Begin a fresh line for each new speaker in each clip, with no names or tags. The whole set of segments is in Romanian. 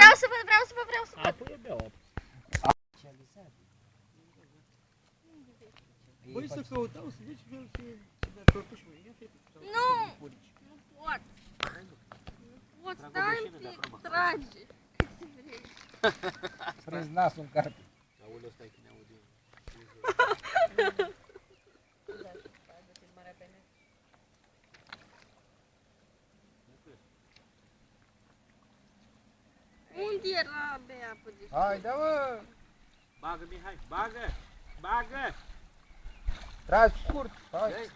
Vreau să văd.
Apă e beau apă. Băi, să căutau, să zici, vreau să dea tortuși, mă, ia fete.
Nu pot. Nu pot, stai un pic, trage.
Prins nasul în carpe.
Aoleu, stai că ne aude.
Unde era bea apă de
Hai, da, mă!
Bagă, Mihai, bagă! Bagă!
Tragi scurt, hai!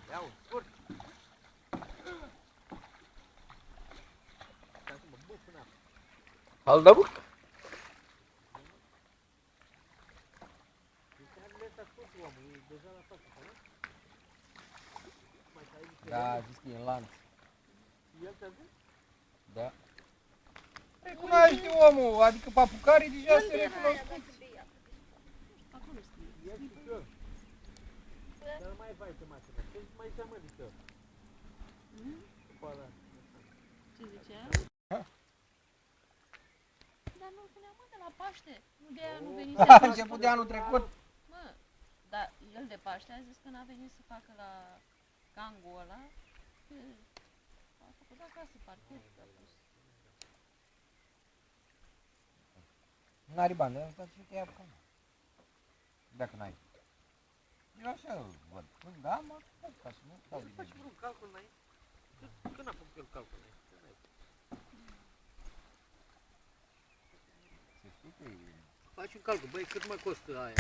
Ia-o, scurt! Stai să mă buf în apă.
Al da, bă!
Este admesa scurt, omul, e deja la față, nu? Mai stai zice,
Da, zis că e în lanț.
el te-a zis?
Da. Recunoaște omul, adică papucarii deja se recunosc.
Acolo scrie. Ia zică. Dar mai vai pe mașină, ce mai seamă zică? După ăla.
Ce zicea? Dar nu spunea, mă, de la Paște. Nu de aia nu venise.
A început de anul trecut.
Mă, dar el de Paște a zis că n-a venit să facă la gangul ăla. Că a făcut acasă parchet, a pus.
N-are bani, dar asta ce te ia acum. Dacă n-ai. Eu așa îl văd. Când da, mă fac ca să nu stau
Nu
de
faci
bine.
vreun calcul înainte? Când a făcut el calcul înainte?
Se știe că e...
Faci un calcul, băi, cât mă costă aia?